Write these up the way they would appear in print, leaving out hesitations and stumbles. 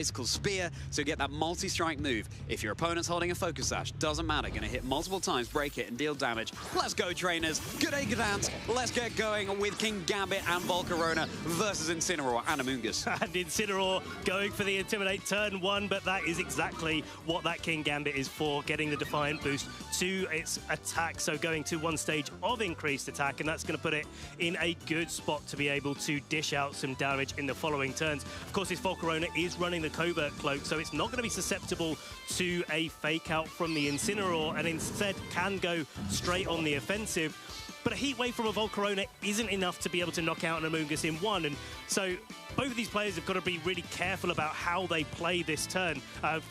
Physical spear, so you get that multi-strike move. If your opponent's holding a focus sash, doesn't matter, gonna hit multiple times, break it, and deal damage. Let's go, trainers. Good day, Gdańsk. Let's get going with King Gambit and Volcarona versus Incineroar and Amoonguss. And Incineroar going for the Intimidate turn 1, but that is exactly what that King Gambit is for, getting the Defiant boost to its attack, so going to one stage of increased attack, and that's going to put it in a good spot to be able to dish out some damage in the following turns. Of course, this Volcarona is running the Covert Cloak, so it's not going to be susceptible to a fake out from the Incineroar, and instead can go straight on the offensive. But a Heat Wave from a Volcarona isn't enough to be able to knock out an Amoonguss in one, and so both of these players have got to be really careful about how they play this turn.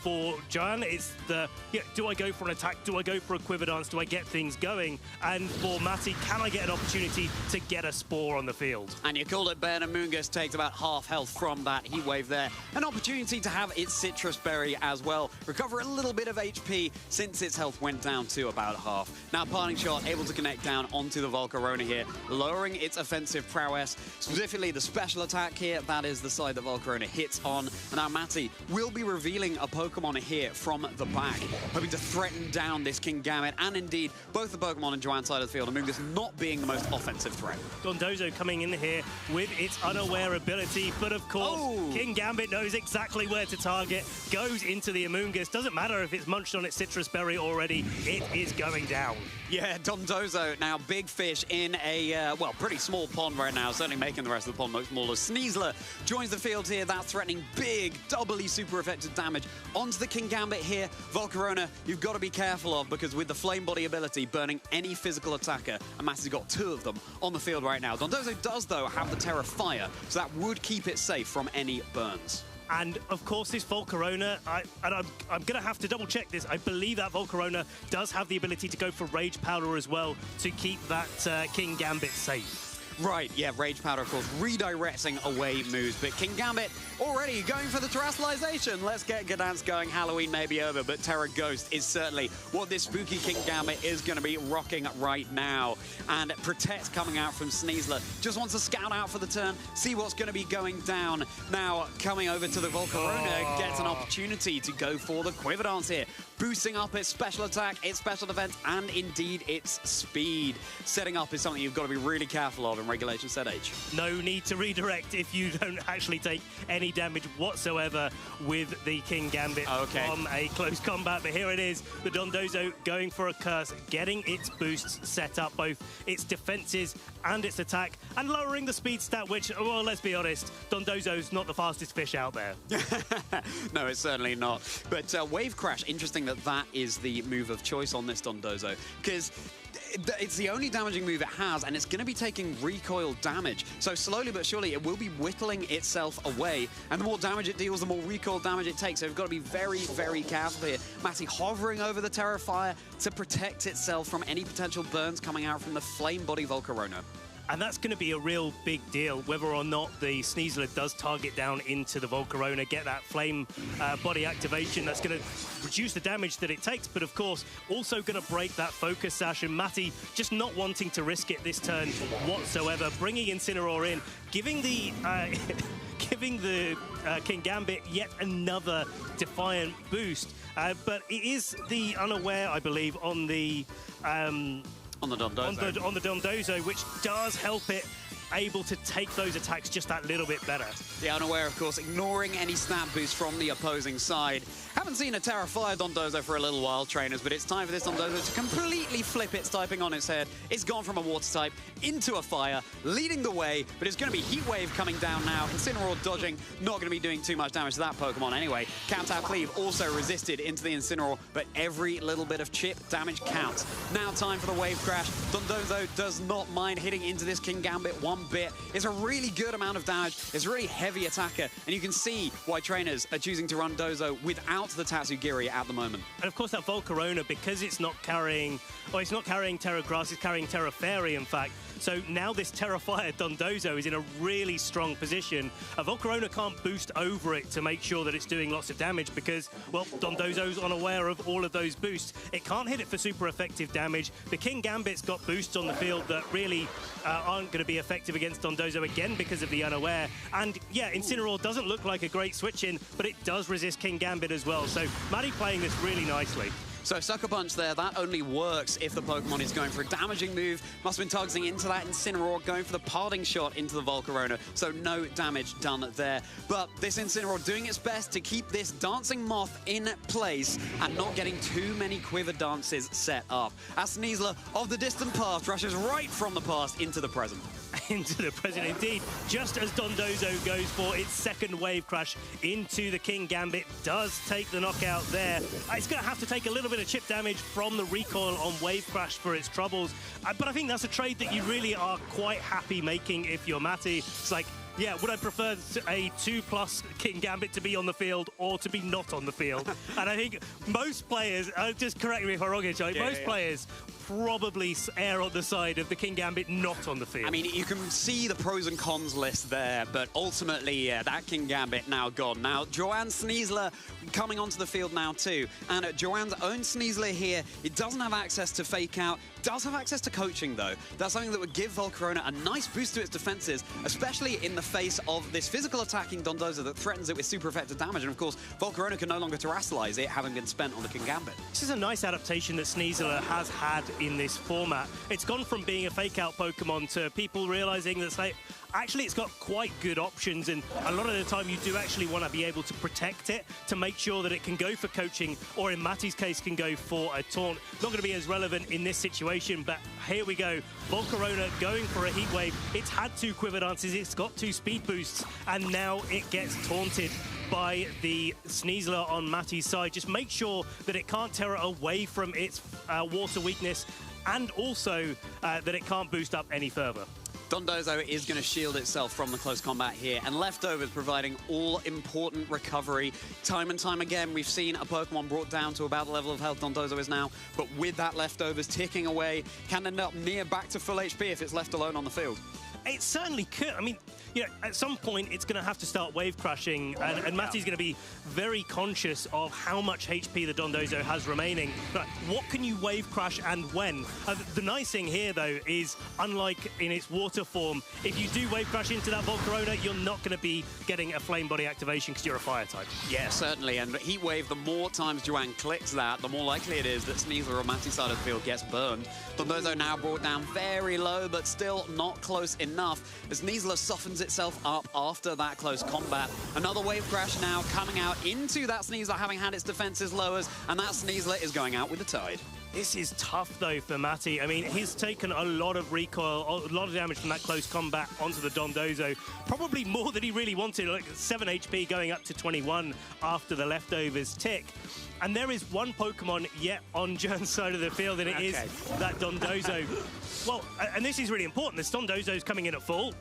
For Joan, it's the, do I go for an attack? Do I go for a Quiver Dance? Do I get things going? And for Mattie, can I get an opportunity to get a Spore on the field? And you called it, Ben. Amoonguss takes about half health from that Heat Wave there. An opportunity to have its Citrus Berry as well. Recover a little bit of HP since its health went down to about half. Now, Parting Shot able to connect down onto the Volcarona here, lowering its offensive prowess, specifically the special attack here. That is the side that Volcarona hits on. And now Mattie will be revealing a Pokemon here from the back, hoping to threaten down this King Gambit, and indeed both the Pokemon on Joan's side of the field, Amoonguss not being the most offensive threat. Dondozo coming in here with its Unaware ability, but of course, King Gambit knows exactly where to target, goes into the Amoonguss. Doesn't matter if it's munched on its Citrus Berry already, it is going down. Yeah, Dondozo now big fish in a, well, pretty small pond right now, certainly making the rest of the pond look smaller. Sneasler joins the field here. That's threatening big, doubly super effective damage onto the King Gambit here. Volcarona, you've got to be careful of, because with the Flame Body ability burning any physical attacker, and Mattie's got 2 of them on the field right now. Dondozo does, though, have the Terra Fire, so that would keep it safe from any burns. And of course, this Volcarona, I'm going to have to double check this. I believe that Volcarona does have the ability to go for Rage Powder as well to keep that King Gambit safe. Right, yeah, Rage Powder, of course, redirecting away moves. But King Gambit already going for the Terrestrialization. Let's get Gdańsk going. Halloween may be over, but Terra Ghost is certainly what this spooky King Gambit is going to be rocking right now. And Protect coming out from Sneasler. Just wants to scout out for the turn, see what's going to be going down. Now, coming over to the Volcarona, gets an opportunity to go for the Quiver Dance here, boosting up its special attack, its special defense, and indeed its speed. Setting up is something you've got to be really careful of in Regulation Set H. No need to redirect if you don't actually take any damage whatsoever with the King Gambit from a close combat. But here it is, the Dondozo going for a Curse, getting its boosts set up, both its defenses and its attack, and lowering the speed stat, which, well, let's be honest, Dondozo's not the fastest fish out there. No, it's certainly not. But Wave Crash, interesting that that is the move of choice on this Dondozo, because it's the only damaging move it has, and it's going to be taking recoil damage. So slowly but surely, it will be whittling itself away, and the more damage it deals, the more recoil damage it takes. So we've got to be very, very careful here. Mattie hovering over the Terra Fire to protect itself from any potential burns coming out from the Flame Body Volcarona. And that's going to be a real big deal, whether or not the Sneasler does target down into the Volcarona, get that Flame Body activation. That's going to reduce the damage that it takes, but of course, also going to break that Focus Sash. And Mattie just not wanting to risk it this turn whatsoever, bringing Incineroar in, giving the King Gambit yet another Defiant boost. But it is the Unaware, I believe, on the Dondozo. On the Dondozo, which does help it able to take those attacks just that little bit better. The Unaware, of course, ignoring any snap boost from the opposing side. Haven't seen a Terra Fire Dondozo for a little while, trainers, but it's time for this Dondozo to completely flip its typing on its head. It's gone from a water type into a fire, leading the way, but it's going to be Heat Wave coming down now. Incineroar dodging, not going to be doing too much damage to that Pokemon anyway. Count-out Cleave also resisted into the Incineroar, but every little bit of chip damage counts. Now time for the Wave Crash. Dondozo does not mind hitting into this King Gambit one bit. It's a really good amount of damage. It's a really heavy attacker, and you can see why trainers are choosing to run Dozo without the Tatsugiri at the moment. And of course that Volcarona, because it's not carrying, well, it's not carrying Terra Grass, it's carrying Terra Fairy, in fact. So now this Terra Fire Dondozo is in a really strong position. A Volcarona can't boost over it to make sure that it's doing lots of damage because, well, Dondozo's unaware of all of those boosts. It can't hit it for super effective damage. The King Gambit's got boosts on the field that really aren't going to be effective effective against Dondozo again because of the unaware. And yeah, Incineroar doesn't look like a great switch in, but it does resist King Gambit as well. So Mattie playing this really nicely. So Sucker Punch there, that only works if the Pokemon is going for a damaging move. Must have been targeting into that Incineroar, going for the parting shot into the Volcarona, so no damage done there. But this Incineroar doing its best to keep this Dancing Moth in place and not getting too many Quiver Dances set up. As Sneasler of the distant past rushes right from the past into the present. Into the present, indeed. Just as Dondozo goes for its second Wave Crash into the King Gambit, does take the knockout there. It's going to have to take a little bit of chip damage from the recoil on Wave Crash for its troubles. But I think that's a trade that you really are quite happy making if you're Mattie. It's like, yeah, would I prefer a 2+ King Gambit to be on the field or to be not on the field? And I think most players, just correct me if I'm wrong here, Charlie, most players probably err on the side of the King Gambit not on the field. I mean, you can see the pros and cons list there, but ultimately, yeah, that King Gambit now gone. Now, Joanne Sneasler coming onto the field now too, and Joanne's own Sneasler here, it doesn't have access to Fake Out, does have access to coaching though. That's something that would give Volcarona a nice boost to its defenses, especially in the face of this physical attacking Dondozo that threatens it with super effective damage. And of course, Volcarona can no longer terrestrialize it, having been spent on the King Gambit. This is a nice adaptation that Sneasler has had in this format. It's gone from being a Fake Out Pokemon to people realizing that, like, actually it's got quite good options, and a lot of the time you do actually want to be able to protect it to make sure that it can go for coaching, or in Mattie's case can go for a taunt. Not going to be as relevant in this situation, but here we go. Volcarona going for a Heat Wave. It's had 2 Quiver Dances, it's got 2 speed boosts, and now it gets taunted by the Sneasler on Mattie's side. Just make sure that it can't tear it away from its water weakness, and also that it can't boost up any further. Dondozo is going to shield itself from the close combat here, and Leftovers providing all-important recovery. Time and time again, we've seen a Pokemon brought down to about the level of health Dondozo is now, but with that Leftovers ticking away, can end up near back to full HP if it's left alone on the field. It certainly could. I mean, you know, at some point it's going to have to start wave crashing, and Mattie's going to be very conscious of how much HP the Dondozo has remaining. But what can you wave crash and when? The nice thing here, though, is unlike in its water form, if you do wave crash into that Volcarona, you're not going to be getting a Flame Body activation because you're a fire type. Yeah, certainly. And Heat Wave, the more times Joanne clicks that, the more likely it is that Sneasler on Mattie's side of the field gets burned. Dondozo now brought down very low, but still not close enough, as Sneasler softens itself up after that close combat. Another wave crash now coming out into that Sneasler, having had its defenses lowered, and that Sneasler is going out with the tide. This is tough, though, for Mattie. I mean, he's taken a lot of recoil, a lot of damage from that close combat onto the Dondozo. Probably more than he really wanted, like 7 HP going up to 21 after the Leftovers tick. And there is one Pokemon yet on Joan's side of the field, and it is that Dondozo. Well, and this is really important. This Dondozo's coming in at full.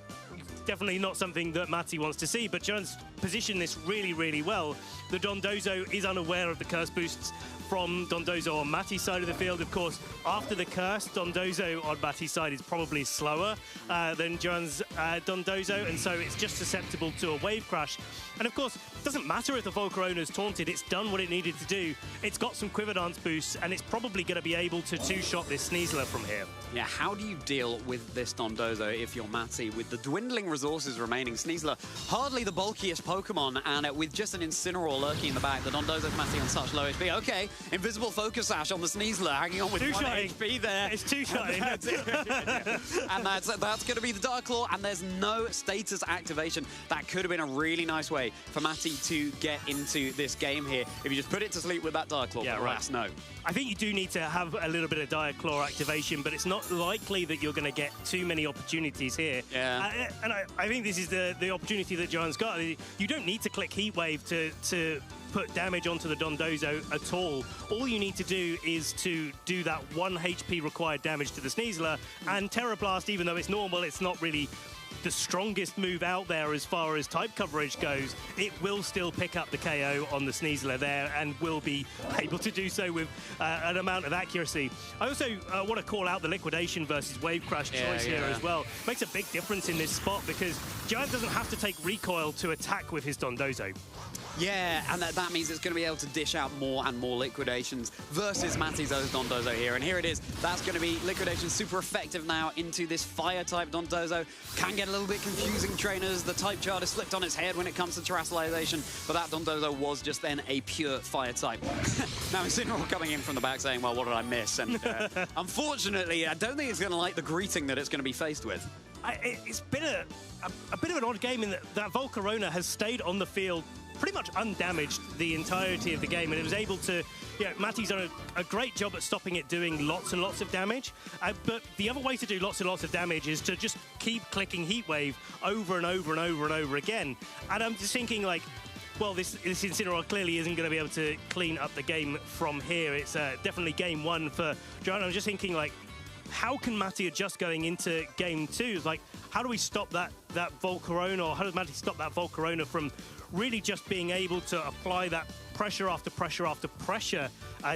Definitely not something that Mattie wants to see, but Joan's positioned this really, really well. The Dondozo is unaware of the curse boosts from Dondozo on Mattie's side of the field. Of course, after the curse, Dondozo on Mattie's side is probably slower than Joan's Dondozo, and so it's just susceptible to a wave crash. And of course, it doesn't matter if the Volcarona's taunted, it's done what it needed to do. It's got some Quiver Dance boosts, and it's probably going to be able to two-shot this Sneasler from here. Yeah, how do you deal with this Dondozo if you're Mattie? With the dwindling resources remaining, Sneasler hardly the bulkiest Pokemon, and with just an Incineroar lurking in the back, the Dondozo's Mattie on such low HP. Okay, Invisible Focus Sash on the Sneasler, hanging on with 1 HP there. It's two-shotting. And that's going to be the Dark Claw, and there's no status activation. That could have been a really nice way for Mattie to get into this game here. If you just put it to sleep with that Dark Claw, yeah, right. No. I think you do need to have a little bit of Dire Claw activation, but it's not likely that you're going to get too many opportunities here. Yeah. And I think this is the opportunity that Joan's got. You don't need to click Heat Wave to put damage onto the Dondozo at all. All you need to do is to do that 1 HP required damage to the Sneasler, and Terra Blast, even though it's normal, it's not really the strongest move out there as far as type coverage goes. It will still pick up the KO on the Sneasler there and will be able to do so with an amount of accuracy. I also want to call out the Liquidation versus Wave Crash choice here as well. Makes a big difference in this spot because Joan doesn't have to take recoil to attack with his Dondozo. Yeah, and that means it's going to be able to dish out more and more Liquidations versus Mattie's own Dondozo here. And here it is. That's going to be Liquidation super effective now into this Fire-type Dondozo. Can get a little bit confusing, trainers. The type chart is flipped on its head when it comes to terrestrialization, but that Dondozo was just then a pure fire type. Now Incineroar coming in from the back saying, well, what did I miss? And unfortunately, I don't think it's going to like the greeting that it's going to be faced with. It's been a bit of an odd game in that Volcarona has stayed on the field pretty much undamaged the entirety of the game, and it was able to, Mattie's done a great job at stopping it doing lots and lots of damage, but the other way to do lots and lots of damage is to just keep clicking Heat Wave over and over and over and over again. And I'm just thinking, like, well, this Incineroar clearly isn't going to be able to clean up the game from here. It's definitely game one for Joan. I'm just thinking, like, how can Mattie adjust going into game two? Like, how do we stop that Volcarona, or how does Mattie stop that Volcarona from really just being able to apply that pressure after pressure after pressure,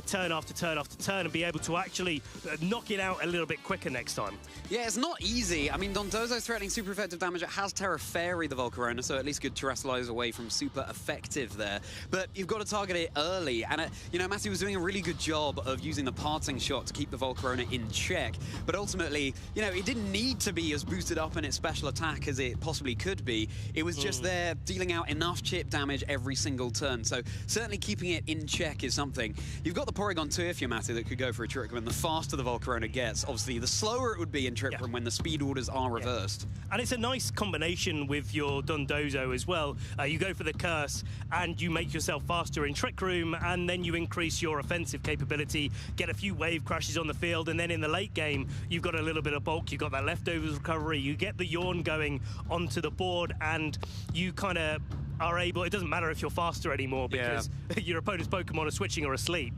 turn after turn after turn, and be able to actually knock it out a little bit quicker next time? Yeah, it's not easy. I mean, Dondozo threatening super effective damage. It has Terra Fairy, the Volcarona, so at least could terrestrialize away from super effective there. But you've got to target it early. And, Mattie was doing a really good job of using the parting shot to keep the Volcarona in check. But ultimately, it didn't need to be as boosted up in its special attack as it possibly could be. It was just there dealing out enough chip damage every single turn. So certainly keeping it in check is something. You've got the Porygon 2 if you're Mattie that could go for a Trick Room. The faster the Volcarona gets, obviously, the slower it would be in Trick Room when the speed orders are reversed. And it's a nice combination with your Dondozo as well. You go for the Curse and you make yourself faster in Trick Room, and then you increase your offensive capability, get a few wave crashes on the field, and then in the late game, you've got a little bit of bulk, you've got that leftovers recovery, you get the Yawn going onto the board, and you kind of are able, it doesn't matter if you're faster anymore because your opponent's Pokemon are switching or asleep.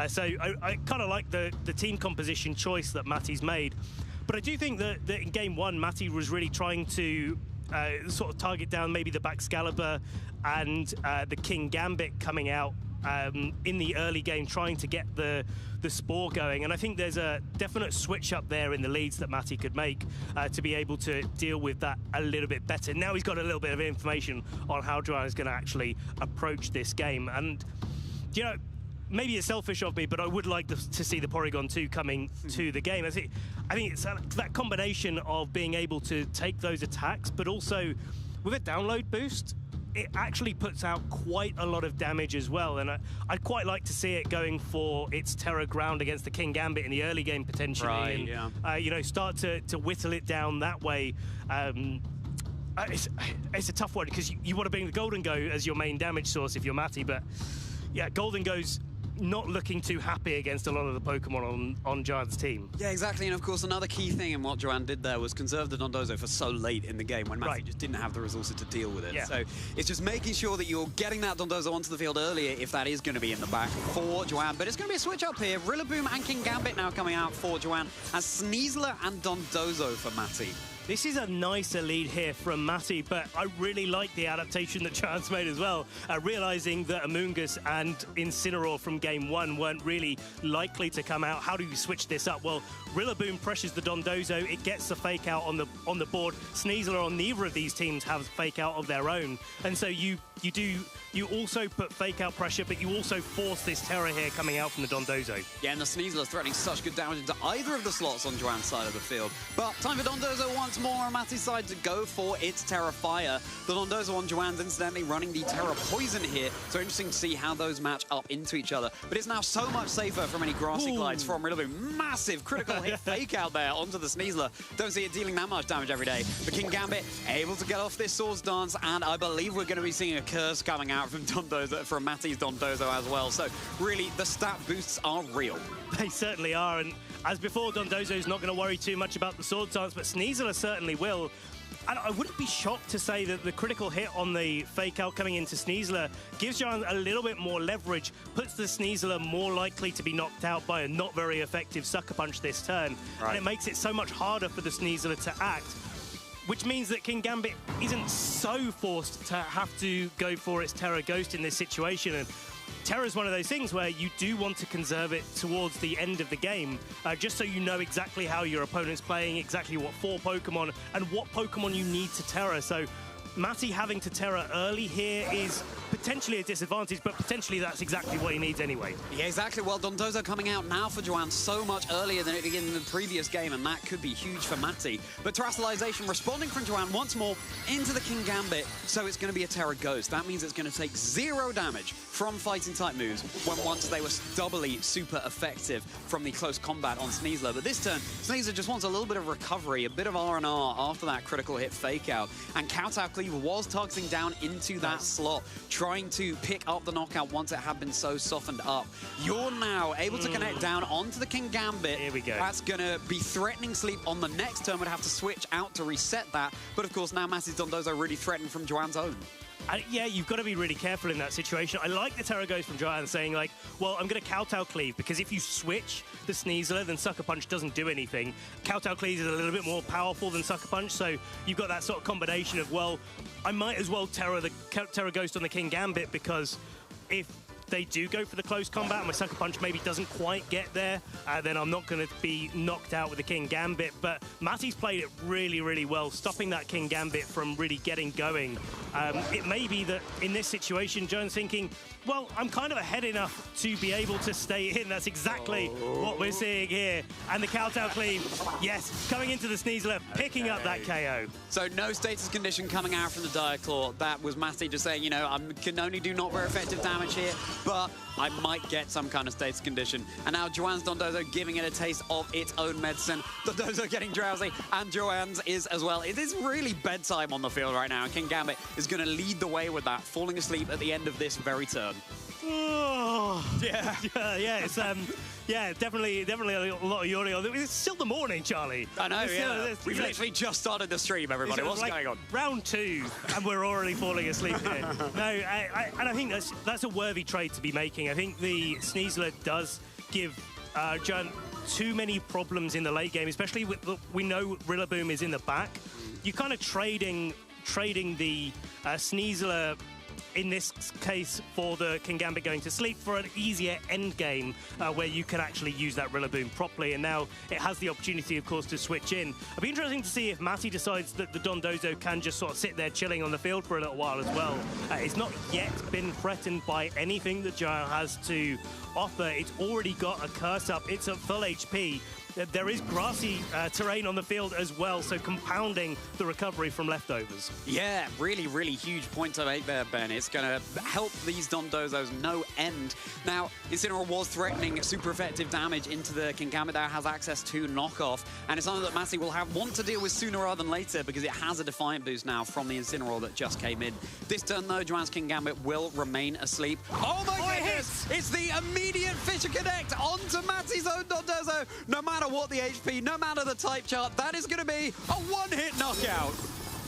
So I kind of like the team composition choice that Mattie's made. But I do think that in game one, Mattie was really trying to sort of target down maybe the Baxcalibur and the King Gambit coming out in the early game, trying to get the Spore going. And I think there's a definite switch up there in the leads that Mattie could make to be able to deal with that a little bit better. Now he's got a little bit of information on how Joan is going to actually approach this game. And, maybe it's selfish of me, but I would like to see the Porygon 2 coming to the game. I think it's that combination of being able to take those attacks, but also with a download boost, it actually puts out quite a lot of damage as well. And I'd quite like to see it going for its Terra Ground against the King Gambit in the early game potentially. Right, and, start to whittle it down that way. It's a tough one because you want to bring the Golden Go as your main damage source if you're Mattie, but yeah, Golden Go's not looking too happy against a lot of the Pokemon on Joan's team. Yeah, exactly. And of course, another key thing in what Joan did there was conserve the Dondozo for so late in the game when Mattie just didn't have the resources to deal with it. Yeah. So it's just making sure that you're getting that Dondozo onto the field earlier if that is going to be in the back for Joan. But it's going to be a switch up here. Rillaboom and King Gambit now coming out for Joan, as Sneasler and Dondozo for Mattie. This is a nicer lead here from Mattie, but I really like the adaptation that Joan's made as well, realizing that Amoonguss and Incineroar from game one weren't really likely to come out. How do you switch this up? Well, Rillaboom pressures the Dondozo, it gets the fake out on the board. Sneasler on neither of these teams have fake out of their own, and so you also put fake out pressure, but you also force this Terror here coming out from the Dondozo. Yeah, and the Sneasler threatening such good damage into either of the slots on Joan's side of the field. But time for Dondozo once more on Mattie's side to go for its Terra Fire. The Dondozo on Joan's incidentally running the Terra Poison here, so interesting to see how those match up into each other. But it's now so much safer from any grassy glides from Rillaboom. Massive critical hit fake out there onto the Sneasler. Don't see it dealing that much damage every day. But King Gambit able to get off this Swords Dance, and I believe we're going to be seeing a curse coming out from Mattie's Dondozo as well. So really, the stat boosts are real. They certainly are, and as before, Dondozo's not going to worry too much about the Sword Dance, but Sneasler certainly will. And I wouldn't be shocked to say that the critical hit on the fake out coming into Sneasler gives Joan a little bit more leverage, puts the Sneasler more likely to be knocked out by a not very effective Sucker Punch this turn. Right. And it makes it so much harder for the Sneasler to act, which means that King Gambit isn't so forced to have to go for its Terra Ghost in this situation. And Terra is one of those things where you do want to conserve it towards the end of the game, just so you know exactly how your opponent's playing, exactly what 4 Pokemon, and what Pokemon you need to Terra. So Mattie having to Terra early here is potentially potentially a disadvantage, but potentially that's exactly what he needs anyway. Yeah, exactly. Well, Dondozo coming out now for Joan so much earlier than it did in the previous game, and that could be huge for Mattie. But Terrestrialization responding from Joan once more into the King Gambit, so it's going to be a Terra Ghost. That means it's going to take 0 damage from fighting type moves when once they were doubly super effective from the close combat on Sneasler. But this turn, Sneasler just wants a little bit of recovery, a bit of R&R after that critical hit fake out. And Kowtow Cleave was targeting down into that slot, trying to pick up the knockout once it had been so softened up. You're now able to connect down onto the King Gambit. Here we go. That's going to be threatening sleep on the next turn. Would have to switch out to reset that. But of course, now Mattie's Dondozo really threatened from Joan's own. Yeah, you've got to be really careful in that situation. I like the Terra Ghost from Joan saying, like, well, I'm going to Kowtow Cleave, because if you switch the Sneasler, then Sucker Punch doesn't do anything. Kowtow Cleave is a little bit more powerful than Sucker Punch, so you've got that sort of combination of, well, I might as well Terra Ghost on the King Gambit, because if they do go for the close combat and my Sucker Punch maybe doesn't quite get there, then I'm not going to be knocked out with the King Gambit. But Mattie's played it really, really well, stopping that King Gambit from really getting going. It may be that in this situation, Joan's thinking, well, I'm kind of ahead enough to be able to stay in. That's exactly what we're seeing here. And the Kowtow Cleave, yes, coming into the Sneasler, picking up that KO. So no status condition coming out from the Dire Claw. That was Mattie just saying, you know, I can only do not very effective damage here, but I might get some kind of status condition. And now Joan's Dondozo giving it a taste of its own medicine. Dondozo getting drowsy, and Joan's is as well. It is really bedtime on the field right now, and King Gambit is going to lead the way with that, falling asleep at the end of this very turn. Oh, yeah, it's yeah, definitely a lot of yawning. It's still the morning, Charlie. I know, we've literally just started the stream, everybody. What's like going on? Round 2, and we're already falling asleep here. No, and I think that's a worthy trade to be making. I think the Sneasler does give Joan too many problems in the late game, especially with we know Rillaboom is in the back. You're kind of trading the Sneasler in this case for the King Gambit going to sleep for an easier end game where you can actually use that Rillaboom properly. And now it has the opportunity, of course, to switch in. It'll be interesting to see if Mattie decides that the Dondozo can just sort of sit there chilling on the field for a little while as well. It's not yet been threatened by anything that Joan has to offer. It's already got a curse up. It's at full HP. There is grassy terrain on the field as well, so compounding the recovery from leftovers. Yeah, really, really huge point to make there, Ben. It's going to help these Dondozos no end. Now, Incineroar was threatening super effective damage into the King Gambit that has access to knockoff, and it's something that Mattie will want to deal with sooner rather than later because it has a Defiant boost now from the Incineroar that just came in. This turn, though, Joan's King Gambit will remain asleep. Oh my goodness! It's the immediate Fisher Connect onto Mattie's own Dondozo. No matter what the HP, no matter the type chart, that is going to be a one-hit knockout.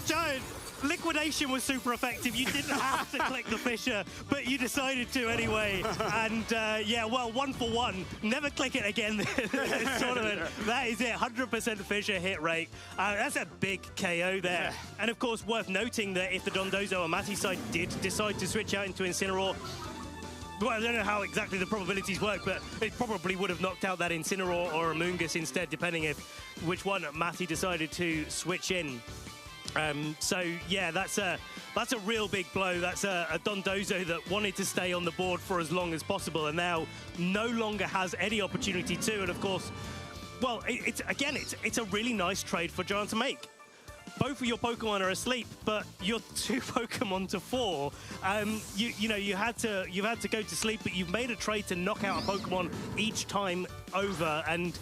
Joan, liquidation was super effective. You didn't have to click the Fisher, but you decided to anyway. And yeah, well, 1 for 1. Never click it again this tournament. That is it, 100% Fisher hit rate. That's a big KO there. Yeah. And of course, worth noting that if the Dondozo or Mattie side did decide to switch out into Incineroar, well, I don't know how exactly the probabilities work, but it probably would have knocked out that Incineroar or a Moongus instead, depending which one Mattie decided to switch in. So yeah, that's a real big blow. That's a Dondozo that wanted to stay on the board for as long as possible, and now no longer has any opportunity to. And of course, well, it's a really nice trade for Joan to make. Both of your Pokemon are asleep, but your 2 Pokemon to 4. You had to go to sleep, but you've made a trade to knock out a Pokemon each time over, and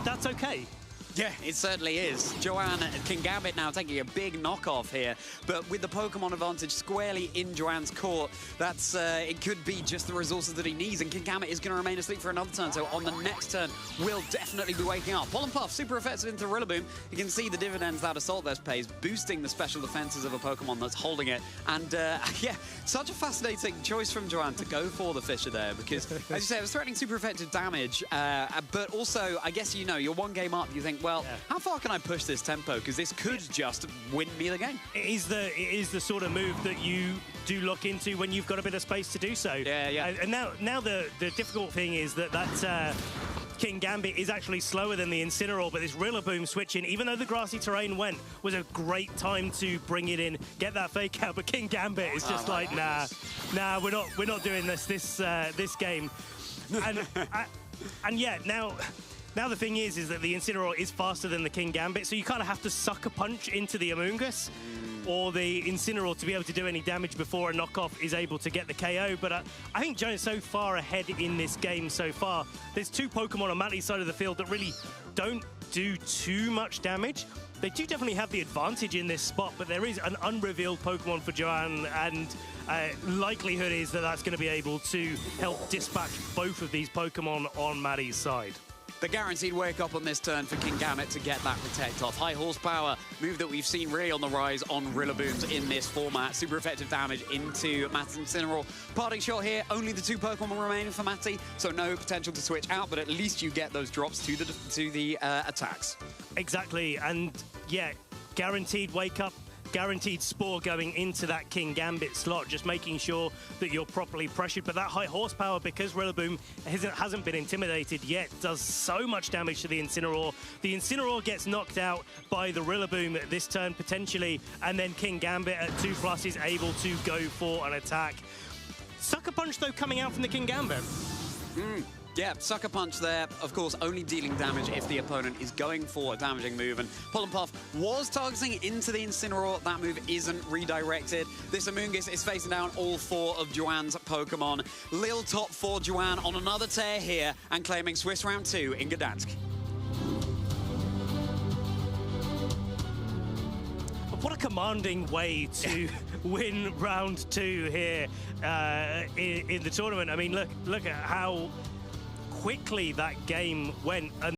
that's okay. Yeah, it certainly is. Joan King Gambit now taking a big knockoff here, but with the Pokemon advantage squarely in Joan's court, that's it could be just the resources that he needs, and King Gambit is going to remain asleep for another turn, so on the next turn, we'll definitely be waking up. Pollen Puff, super effective into Rillaboom. You can see the dividends that Assault Vest pays, boosting the special defenses of a Pokemon that's holding it, and yeah, such a fascinating choice from Joan to go for the Fisher there, because, as you say, it was threatening super effective damage, but also, I guess, you know, you're 1 game up, you think, well, how far can I push this tempo? Because this could just win me the game. It is the sort of move that you do lock into when you've got a bit of space to do so. Yeah, yeah. And now the difficult thing is that King Gambit is actually slower than the Incineroar, but this Rillaboom switching, even though the grassy terrain went, was a great time to bring it in, get that fake out. But King Gambit is just like, nah, we're not doing this game. And yeah, now the thing is that the Incineroar is faster than the King Gambit, so you kind of have to sucker punch into the Amoonguss or the Incineroar to be able to do any damage before a knockoff is able to get the KO. But I think Joan is so far ahead in this game so far. There's two Pokemon on Mattie's side of the field that really don't do too much damage. They do definitely have the advantage in this spot, but there is an unrevealed Pokemon for Joan, and likelihood is that that's going to be able to help dispatch both of these Pokemon on Mattie's side. The guaranteed wake up on this turn for King Gambit to get that protect off. High horsepower move that we've seen really on the rise on Rillabooms in this format. Super effective damage into Mattie's Incineroar. Parting shot here, only the two Pokemon remaining for Mattie, so no potential to switch out, but at least you get those drops to the attacks. Exactly, and yeah, guaranteed wake up, guaranteed Spore going into that King Gambit slot, just making sure that you're properly pressured. But that high horsepower, because Rillaboom hasn't been intimidated yet, does so much damage to the Incineroar. The Incineroar gets knocked out by the Rillaboom this turn, potentially, and then King Gambit at 2+ is able to go for an attack. Sucker Punch, though, coming out from the King Gambit. Yeah, Sucker Punch there, of course, only dealing damage if the opponent is going for a damaging move. And Pollen Puff was targeting into the Incineroar. That move isn't redirected. This Amoonguss is facing down all 4 of Joan's Pokemon. Lil top for Joan on another tear here and claiming Swiss round 2 in Gdańsk. What a commanding way to win round 2 here in the tournament. I mean, look at how quickly that game went. And